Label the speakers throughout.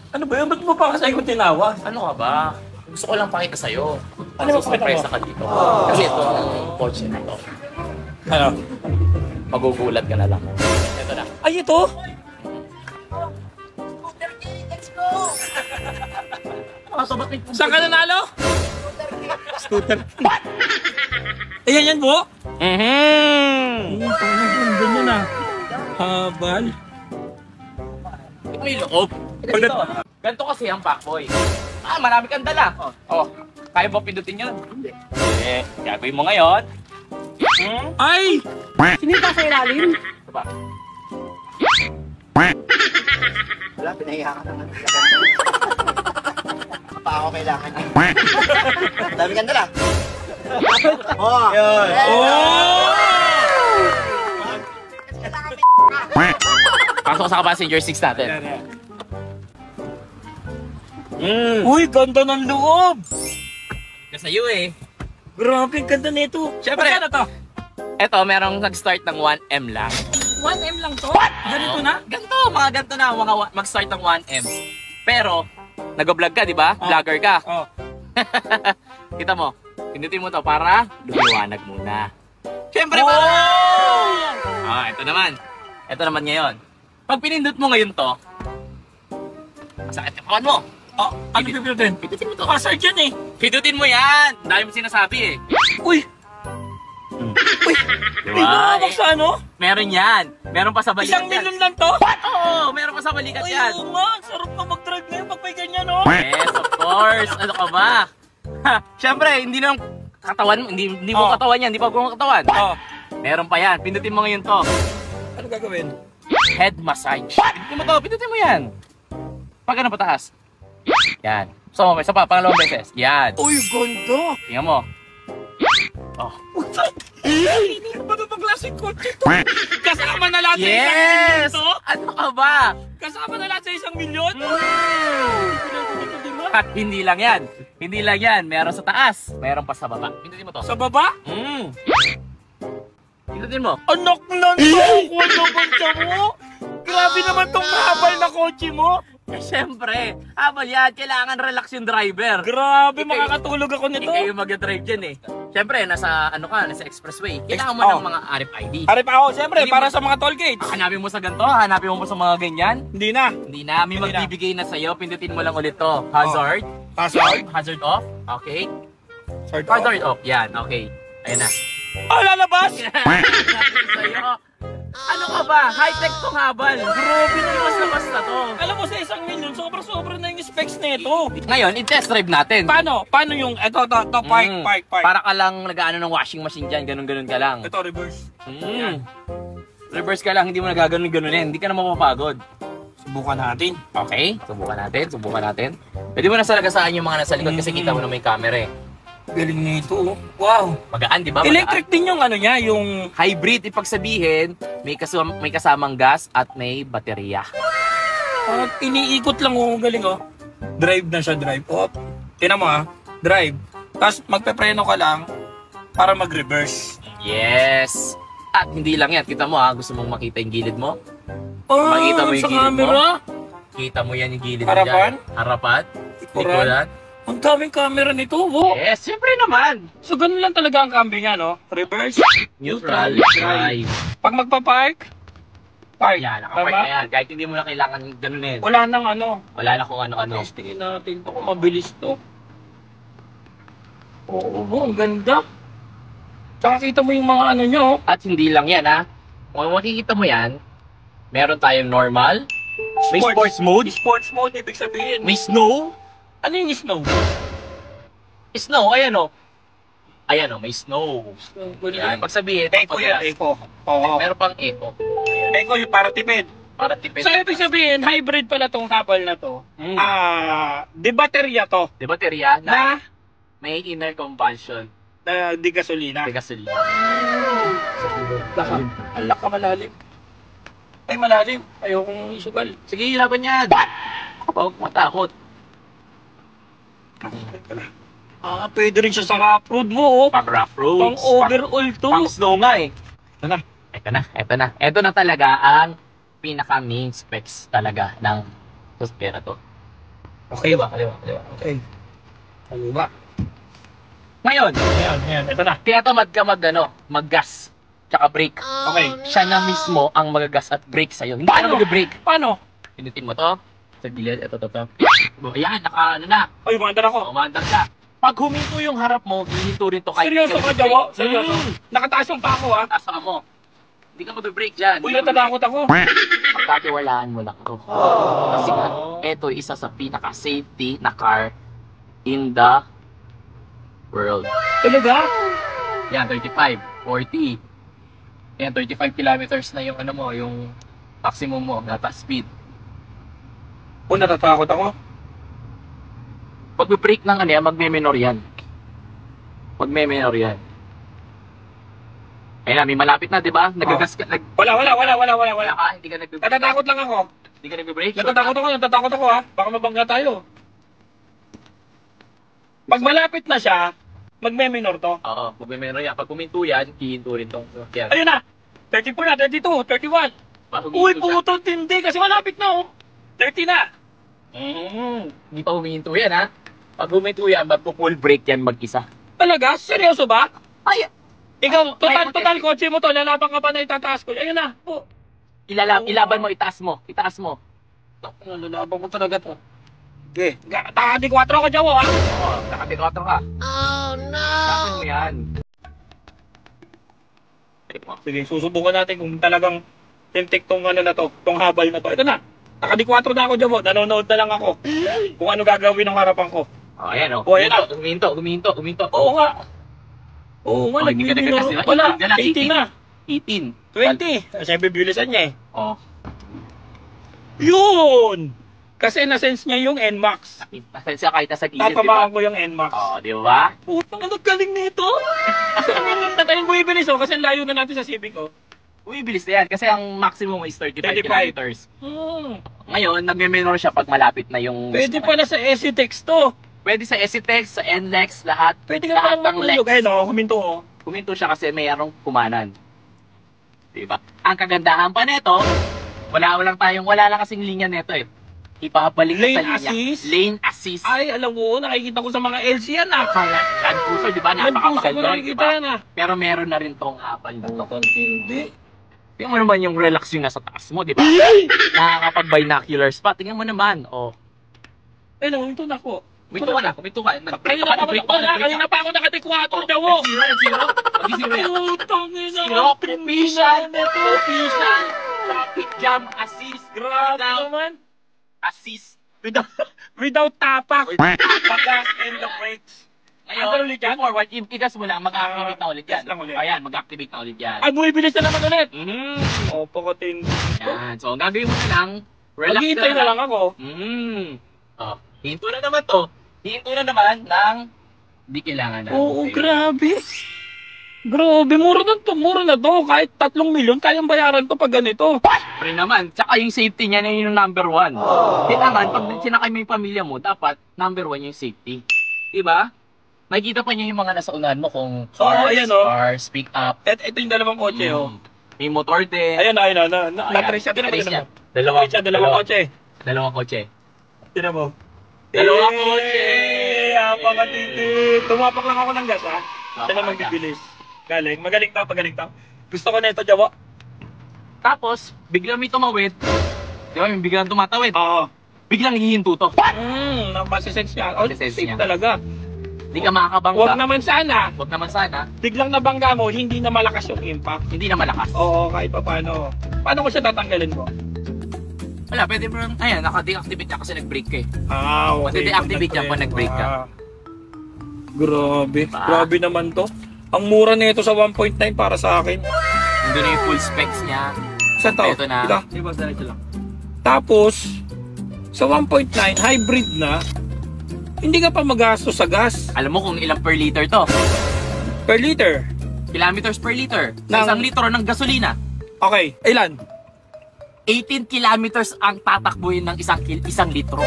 Speaker 1: Ano ba yun? Ba't mo pa kasi ako tinawag?
Speaker 2: Ano ka ba? Gusto ko lang pakita sa'yo.
Speaker 1: Ano ba
Speaker 2: Surprise ka dito. Kasi ito ang kotse na to.
Speaker 1: Ano?
Speaker 2: Magugulat ka na lang. Ito na.
Speaker 1: Ay, ito? Saan ka nanalo? Scooter. Ayan yan po? Ganyan na. Habal.
Speaker 2: Ito yung loob. Ito. Ganito kasi ang Pacboy. Marami kang dala. Oh, kaya ba pindutin yun? Hindi. Gagawin mo ngayon.
Speaker 1: Ay!
Speaker 3: Sinita sa ilalim.
Speaker 2: Ito ba?
Speaker 4: Wala, pinahiya ka naman. Pa ako kailangan niya. Dami kang dala. Oh! Yun!
Speaker 2: Pasok sa passenger 6 natin.
Speaker 1: Uy, ganda ng loob!
Speaker 2: Kasi sa'yo eh.
Speaker 1: Grabe, ganda nito.
Speaker 2: Siyempre.
Speaker 1: Ano to?
Speaker 2: Ito, merong nag-start ng 1M lang.
Speaker 1: 1M lang to? Ganito na?
Speaker 2: Ganito, mga ganito na, mag-start ng 1M. Pero, nag-vlog ka, di ba? Vlogger ka.
Speaker 1: Oh.
Speaker 2: Kita mo, pindutin mo to para lumiwanag muna. Siyempre, ito naman. Ito naman ngayon. Pag pinindot mo ngayon to, masakit yung kawan mo.
Speaker 1: Oh, ano pipinutin?
Speaker 2: Pindutin mo to.
Speaker 1: Hazard yan eh.
Speaker 2: Pindutin mo yan. Dahil mo sinasabi eh.
Speaker 1: Uy! Uy!
Speaker 2: Diba?
Speaker 1: Di sa ano?
Speaker 2: Meron yan. Meron pa sa balikat
Speaker 1: 1 million lang to?
Speaker 2: Oo, meron pa sa balikat
Speaker 1: Ay,
Speaker 2: yan.
Speaker 1: oo nga. Sarap na mag-drive ngayon pag may ganyan, no?
Speaker 2: Yes, of course. Ano ka ba? Siyempre, hindi na katawan mo. Hindi mo katawan yan. Hindi pa mo katawan.
Speaker 1: Oh.
Speaker 2: Meron pa yan. Pindutin mo ngayon to.
Speaker 1: Ano gagawin?
Speaker 2: Head massage. Pindutin mo to. Pindutin mo yan. Pag ano pataas. Yan. So, isa pa. Pangalawang beses. Yan.
Speaker 1: Uy, ganda!
Speaker 2: Tingnan mo. Oh.
Speaker 1: Hindi ba ito pang klaseng kotse to? Kasama na lahat sa 1 million
Speaker 2: Yes!
Speaker 1: to?
Speaker 2: Ano ka ba?
Speaker 1: Kasama na lahat sa 1 million?
Speaker 2: At hindi lang yan. Hindi lang yan. Meron sa taas. Meron pa sa baba. Pindutin mo to.
Speaker 1: Sa baba?
Speaker 2: Pindutin mo.
Speaker 1: Anak ng toko naman siya mo! Grabe naman tong mahabal na kotse mo!
Speaker 2: Eh, syempre. Habang yan, kailangan relax yung driver.
Speaker 1: Grabe, makakatulog ako nito!
Speaker 2: Ikaw yung mag-drive dyan eh. Syempre, nasa expressway. Kailangan mo ng mga RFID.
Speaker 1: Harip ako, siyempre,
Speaker 2: Hindi
Speaker 1: para
Speaker 2: mo-
Speaker 1: sa mga toll gates.
Speaker 2: Hanapin mo sa ganito, hanapin mo sa mga ganyan.
Speaker 1: Hindi na.
Speaker 2: Hindi na, may
Speaker 1: Hindi na.
Speaker 2: magbibigay na sa'yo. Pindutin mo lang ulit to. Hazard.
Speaker 1: Hazard?
Speaker 2: Hazard off. Okay.
Speaker 1: Hazard
Speaker 2: Hazard off. Yan, okay. Ayan na.
Speaker 1: Oh, lalabas!
Speaker 2: Sa'yo. Ano ka ba? High-tech tong habal. Grabe na labas na to.
Speaker 1: Alam mo, sa 1 million, sobra-sobra na yung specs nito.
Speaker 2: Ngayon, i-test drive natin.
Speaker 1: Paano? Paano yung, eto, park.
Speaker 2: Para ka lang nag-ano ng washing machine dyan, ganun-ganun ka lang.
Speaker 1: Ito, reverse.
Speaker 2: Reverse ka lang, hindi mo nagaganon-ganunin, hindi ka na mapapagod.
Speaker 1: Subukan natin.
Speaker 2: Okay, subukan natin. Pwede mo na salagasaan yung mga nasa likod kasi kita mo na may camera eh.
Speaker 1: Galing nito, oh. Wow.
Speaker 2: Magaan, di ba? Magaan.
Speaker 1: Electric din yung ano niya, yung...
Speaker 2: Hybrid, ipagsabihin, may kasamang gas at may baterya.
Speaker 1: Iniikot lang, oh. Galing, oh. Drive na siya, drive. Oh, tinan mo, ah. Drive. Tapos magpepreno ka lang para mag-reverse.
Speaker 2: Yes! At hindi lang yan, kita mo ha, gusto mong makita yung gilid mo?
Speaker 1: Oh,
Speaker 2: Makita mo yung
Speaker 1: sa
Speaker 2: gilid
Speaker 1: camera?
Speaker 2: Kita mo yan yung gilid
Speaker 1: Harapan?
Speaker 2: mo dyan. Harapan?
Speaker 1: Likuran?
Speaker 2: Likuran?
Speaker 1: Ang daming camera nito, oh.
Speaker 2: Yes, siyempre naman!
Speaker 1: So, ganun lang talaga ang cambio niya, no? Reverse,
Speaker 2: Neutral drive.
Speaker 1: Pag magpa-park, park.
Speaker 2: Yan, nakapark
Speaker 1: Tama?
Speaker 2: na yan. Kahit hindi mo na kailangan ganunin.
Speaker 1: Wala nang ano.
Speaker 2: Wala na kung ano-ano.
Speaker 1: Testingin natin ito kung mabilis to. Oo, ang ganda. Tsaka kita mo yung mga ano nyo.
Speaker 2: At hindi lang yan ha. Kung makikita mo yan, meron tayong normal, may sports mode,
Speaker 1: Sports mode, ibig sabihin.
Speaker 2: may snow.
Speaker 1: Ano yung snow?
Speaker 2: Snow, ayan o. Ayan o, may snow. Yan, pag sabihin,
Speaker 1: Eco yan, eco. Oo.
Speaker 2: meron pang eco.
Speaker 1: Eco yung para tipid.
Speaker 2: Para tipid.
Speaker 1: So, ibig sabihin, hybrid pala tong habal na to. Di baterya to.
Speaker 2: Di baterya na
Speaker 1: Na,
Speaker 2: may inner combustion.
Speaker 1: di gasolina.
Speaker 2: May gasolina.
Speaker 1: Alak ka malalim. Ay, malalim. Ayokong isugal.
Speaker 2: Sige, laban yan. Huwag matakot.
Speaker 1: Pwede rin siya sa road mo, oh.
Speaker 2: Pang rough roads.
Speaker 1: Pang overall to.
Speaker 2: Pang snow nga eh. Ito na talaga ang pinaka main specs talaga ng Prospera to.
Speaker 1: Okay.
Speaker 2: Kaliwa.
Speaker 1: Okay. Kaliwa.
Speaker 2: Ngayon,
Speaker 1: Ito na.
Speaker 2: tinatamad ka mag-gas, tsaka brake.
Speaker 1: Okay.
Speaker 2: Siya na mismo ang magagas at brake sa'yo. Hindi ka na mag-brake.
Speaker 1: Paano?
Speaker 2: Pinutin mo to, sa gilid, ito. Ayan, na.
Speaker 1: Ay, umandar ako.
Speaker 2: Umandar ka. Pag huminto yung harap mo, hihinto rin to kahit
Speaker 1: Seryoso ka, Jawo? Seryoso?
Speaker 2: Mm.
Speaker 1: Nakataas yung pa ako, ha?
Speaker 2: Asa mo. Hindi ka mag-brake dyan.
Speaker 1: Uy, natatakot ako.
Speaker 2: Pagkatiwalaan mo lang to. Kasi nga, ito isa sa pinaka-safety na car in the world.
Speaker 1: Talaga?
Speaker 2: Yan, 35, 40. Yan, 35 kilometers na yung ano mo, yung maximum mo, data speed.
Speaker 1: Uy, natatakot ako.
Speaker 2: Pag brake ng ano yan, magme-minor yan. Magme-minor yan. Ayun na, may malapit na, di ba? Nagagas ka,
Speaker 1: Wala.
Speaker 2: wala ka, hindi ka nag-brake.
Speaker 1: Natatakot lang ako.
Speaker 2: Hindi ka nag-brake.
Speaker 1: Natatakot ako, ha? Baka mabangga tayo. Pag malapit na siya, magme-minor to.
Speaker 2: Oo, magme-minor yan. Pag puminto yan, hihinto rin to. Yan.
Speaker 1: Ayun na. 34 na, 32, 31.
Speaker 2: Pag
Speaker 1: Uy,
Speaker 2: huminto siya-
Speaker 1: puto, hindi. Kasi malapit na, oh. 30 na.
Speaker 2: Hindi pa humihinto yan, ha? Pag huminto yan, magpo-full brake yan mag-isa.
Speaker 1: Talaga? Seryoso ba?
Speaker 2: Ay,
Speaker 1: Ikaw,
Speaker 2: Ay,
Speaker 1: total kotse mo to. Lalaban ka pa na itataas ko. Ayun na. Oh.
Speaker 2: ilaban mo, itaas mo.
Speaker 1: Lalaban ko talaga to. Okay. Taka di 4 ka, Jawo, ha?
Speaker 2: Oo, nakabikoto ka.
Speaker 3: Oh no!
Speaker 2: Tapos mo yan.
Speaker 1: Sige, susubukan natin kung talagang tintik tong ano na to, tong habal na to. Ito na. Naka-D4 na ako, Jawo. Nanonood na lang ako. Kung ano gagawin ng harapan ko.
Speaker 2: Oh, ayan o.
Speaker 1: Oh, ayan na.
Speaker 2: Huminto.
Speaker 1: Oo nga. Oo nga,
Speaker 2: Hindi ka
Speaker 1: nagbibilang.
Speaker 2: nagkakas,
Speaker 1: Wala,
Speaker 2: 18 na.
Speaker 1: 18 na.
Speaker 2: 18.
Speaker 1: 20. Kasi bibilisan niya eh.
Speaker 2: Oh.
Speaker 1: Yun! Kasi na-sense niya yung NMAX.
Speaker 2: Pasensya kahit nasa gilid, di ba?
Speaker 1: Tatamaan ko yung NMAX.
Speaker 2: Oh, di ba?
Speaker 1: Putang ang galing nito. Tatayin mo ibilis oh, kasi ang layo na natin sa Civic oh.
Speaker 2: Uy, bilis na yan. Kasi ang maximum is 35
Speaker 1: 35.
Speaker 2: kilometers. Ngayon, nagme-minor siya pag malapit na yung...
Speaker 1: Pwede pala sa SC-Tex to.
Speaker 2: Pwede sa SCTEX, sa NLEX, lahat.
Speaker 1: Pwede ka palang mamulog. Ayun oh, huminto oh.
Speaker 2: Huminto siya kasi mayroong kumanan. Diba? Ang kagandahan pa nito, wala lang kasing linya nito eh. Ipapabalik ka
Speaker 1: Lane
Speaker 2: sa linya.
Speaker 1: assist?
Speaker 2: Lane assist.
Speaker 1: Ay, alam mo, nakikita ko sa mga LC yan ah.
Speaker 2: Land Cruiser, di ba?
Speaker 1: Nagpuso ko
Speaker 2: Napakapaganda,
Speaker 1: nakikita
Speaker 2: diba?
Speaker 1: yan ah.
Speaker 2: Pero meron na rin tong habal na to.
Speaker 1: Hindi.
Speaker 2: Tingnan mo naman yung relax yung nasa taas mo, di ba? Nakakapag-binoculars pa. Tingnan mo naman, oh.
Speaker 1: Ayun, huminto na ako.
Speaker 2: Kuminto ka na.
Speaker 1: Kanina pa ako nakatikwato, Jawo.
Speaker 2: Zero.
Speaker 1: Putang ina.
Speaker 2: Zero. Official. Traffic jam assist.
Speaker 1: Grabe naman.
Speaker 2: Assist.
Speaker 1: Without tapak. Pagas and the brakes. Ano ulit yan?
Speaker 2: Forward, igas mo lang, mag-activate na ulit yan.
Speaker 1: Igas lang ulit.
Speaker 2: Ayan, mag-activate na ulit yan.
Speaker 1: Ay, bumibilis na naman ulit.
Speaker 2: Mm.
Speaker 1: Pakatin.
Speaker 2: Yan. So, ang gagawin mo na lang, relax
Speaker 1: Maghihintay na lang ako.
Speaker 2: Oh, hinto na naman to. Hinto na naman ng hindi kailangan na.
Speaker 1: Oo, grabe. Grabe, mura na to. Kahit 3 milyon, kayang bayaran to pag ganito.
Speaker 2: Pre naman, tsaka yung safety niya na yung number 1. Kailangan, pag sinakay mo yung pamilya mo, dapat number 1 yung safety. Diba? Makikita pa niya yung mga nasa unahan mo kung
Speaker 1: ayan, oh.
Speaker 2: cars, pick up.
Speaker 1: Ito yung dalawang kotse, oh.
Speaker 2: May motor din.
Speaker 1: Ayun, na-trace siya. Tinan mo. Dalawang kotse.
Speaker 2: Dalawang kotse.
Speaker 1: Tinan mo.
Speaker 2: Dalawang kotse!
Speaker 1: Apakatiti. Tumapak lang ako ng gas, ha? Siya na
Speaker 2: Tama
Speaker 1: magbibilis. Magaling to. Gusto ko na ito, Jawo.
Speaker 2: Tapos, biglang may tumawid. Di ba, may biglang tumatawid.
Speaker 1: Oo.
Speaker 2: Biglang hihinto to.
Speaker 1: Masisense niya. Oh,
Speaker 2: Masisense
Speaker 1: safe
Speaker 2: niya.
Speaker 1: talaga.
Speaker 2: Hindi ka makakabangga.
Speaker 1: Huwag naman sana. Biglang nabangga mo, hindi na malakas yung impact.
Speaker 2: Hindi na malakas.
Speaker 1: Oo, kahit pa paano. Paano ko siya tatanggalin ko?
Speaker 2: Wala, pwede mo, ayan, naka-deactivate niya kasi nag-brake ka eh.
Speaker 1: Okay.
Speaker 2: Mati-deactivate niya pag nag-brake ka.
Speaker 1: Grabe.
Speaker 2: Diba?
Speaker 1: Grabe naman to. Ang mura nito sa 1.9 para sa akin.
Speaker 2: Hindi na yung full specs niya.
Speaker 1: Saan to?
Speaker 2: Ito na.
Speaker 1: Ito. Tapos, sa 1.9, hybrid na, hindi ka pa magastos sa gas.
Speaker 2: Alam mo kung ilang per liter to?
Speaker 1: Per liter.
Speaker 2: Kilometers per liter. Sa isang litro ng gasolina.
Speaker 1: Okay, ilan?
Speaker 2: 18 kilometers ang tatakbuhin ng isang litro.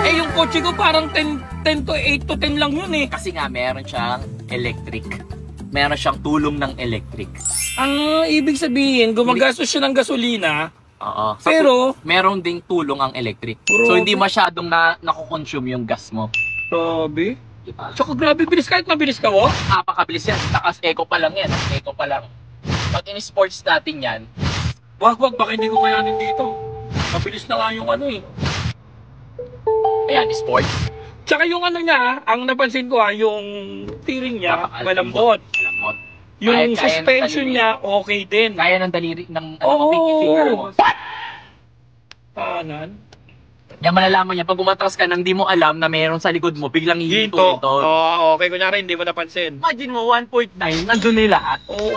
Speaker 1: Eh, yung kotse ko parang 10 to 8 to 10 lang yun eh.
Speaker 2: Kasi nga meron siyang electric. Meron siyang tulong ng electric.
Speaker 1: Ang ibig sabihin, gumagastos siya ng gasolina,
Speaker 2: Oo.
Speaker 1: Pero,
Speaker 2: Meron ding tulong ang electric.
Speaker 1: Grabe.
Speaker 2: So, hindi masyadong nakukonsume yung gas mo.
Speaker 1: grabe.
Speaker 2: Diba?
Speaker 1: Tsaka grabe bilis, kahit mabilis ka, oh.
Speaker 2: Napakabilis yan. Takas eco pa lang yan. Eco pa lang. Pag in-sports natin yan,
Speaker 1: Wag, baka hindi ko kayanin dito. Mabilis na nga yung ano eh.
Speaker 2: ayan, sports.
Speaker 1: Tsaka yung ano niya, ang napansin ko yung steering niya, malambot.
Speaker 2: Malambot.
Speaker 1: Yung
Speaker 2: Kaya
Speaker 1: suspension
Speaker 2: ng daliri.
Speaker 1: niya, okay din.
Speaker 2: Kaya ng daliri, ng
Speaker 1: Oo.
Speaker 2: pinky finger mo.
Speaker 1: Kanan.
Speaker 2: Yan malalaman niya, pag umatras ka nang di mo alam na meron sa likod mo, biglang hihinto
Speaker 1: Ginto.
Speaker 2: ito.
Speaker 1: Oo, okay. Kunyari, hindi mo napansin.
Speaker 2: Imagine mo, 1.9, nandun na lahat.
Speaker 1: Oo.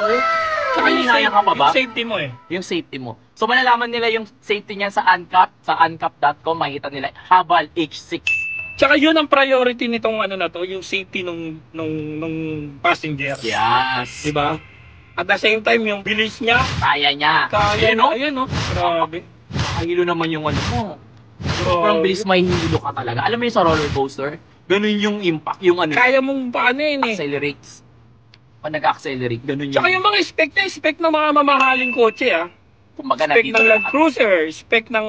Speaker 2: Tsaka hinayang ka pa ba?
Speaker 1: Yung safety mo eh.
Speaker 2: Yung safety mo. So malalaman nila yung safety niya sa ANCAP, sa ancap.com, makikita nila, Habal H6.
Speaker 1: Tsaka yun ang priority nitong ano na to, yung safety nung passenger.
Speaker 2: Yes.
Speaker 1: Diba? At the same time, yung bilis niya,
Speaker 2: Kaya niya.
Speaker 1: kaya
Speaker 2: Ayun,
Speaker 1: no?
Speaker 2: no?
Speaker 1: Ayan no? Grabe.
Speaker 2: Nakahilo naman yung ano mo. Sobrang bilis mahihilo ka talaga. Alam mo yung sa roller coaster? Ganun yung impact, yung ano,
Speaker 1: Kaya mong paano yun eh.
Speaker 2: accelerates. Pag nag-accelerate, ganun yung...
Speaker 1: Tsaka yung mga spec ng mga mamahaling kotse
Speaker 2: kumbaga
Speaker 1: Spec
Speaker 2: nandito
Speaker 1: ng Land
Speaker 2: lahat.
Speaker 1: Cruiser, spec ng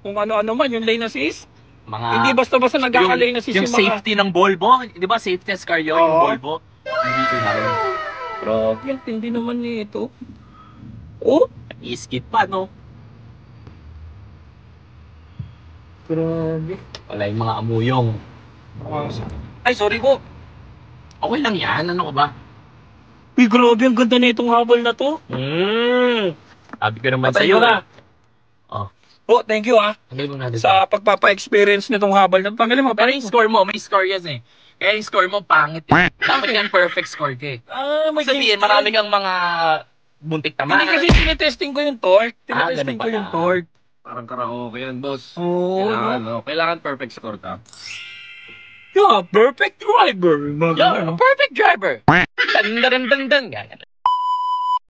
Speaker 1: kung ano-ano man, yung lane assist.
Speaker 2: Mga...
Speaker 1: Hindi basta-basta nagkaka-lane assist
Speaker 2: yung
Speaker 1: yung mga...
Speaker 2: safety ng Volvo, di ba safety car yun, yung
Speaker 1: Oo.
Speaker 2: Volvo? Nandito na rin.
Speaker 1: Grabe, ang tindi naman nito. Oh,
Speaker 2: I-skid pa, no?
Speaker 1: grabe.
Speaker 2: Wala yung mga amuyong.
Speaker 1: Ay, sorry po.
Speaker 2: Okay lang yan, ano ka ba?
Speaker 1: Uy, grabe, ang ganda na itong habal na to.
Speaker 2: Sabi ko naman
Speaker 1: Patay
Speaker 2: sa'yo.
Speaker 1: mo na.
Speaker 2: Oh,
Speaker 1: Oh, thank you
Speaker 2: tanggalin mo natin.
Speaker 1: sa pagpapa-experience nitong habal na. Tanggalin mo.
Speaker 2: Pero yung score mo, may score yan eh. Kaya yung score mo, pangit eh. Dapat yan perfect score ka eh.
Speaker 1: May
Speaker 2: Sabihin, marami kang mga buntik tama.
Speaker 1: Hindi kasi tinetesting ko yung torque.
Speaker 2: ganun
Speaker 1: Tinetesting ko
Speaker 2: pala.
Speaker 1: yung torque.
Speaker 5: Parang karaoke yan, boss.
Speaker 1: Oo,
Speaker 5: Kailangan,
Speaker 1: no?
Speaker 5: kailangan perfect score ka.
Speaker 1: Yeah, perfect driver. Mga
Speaker 2: Yo,
Speaker 1: ganun, no?
Speaker 2: perfect driver. Dan dan dan dan dan. Ganyan.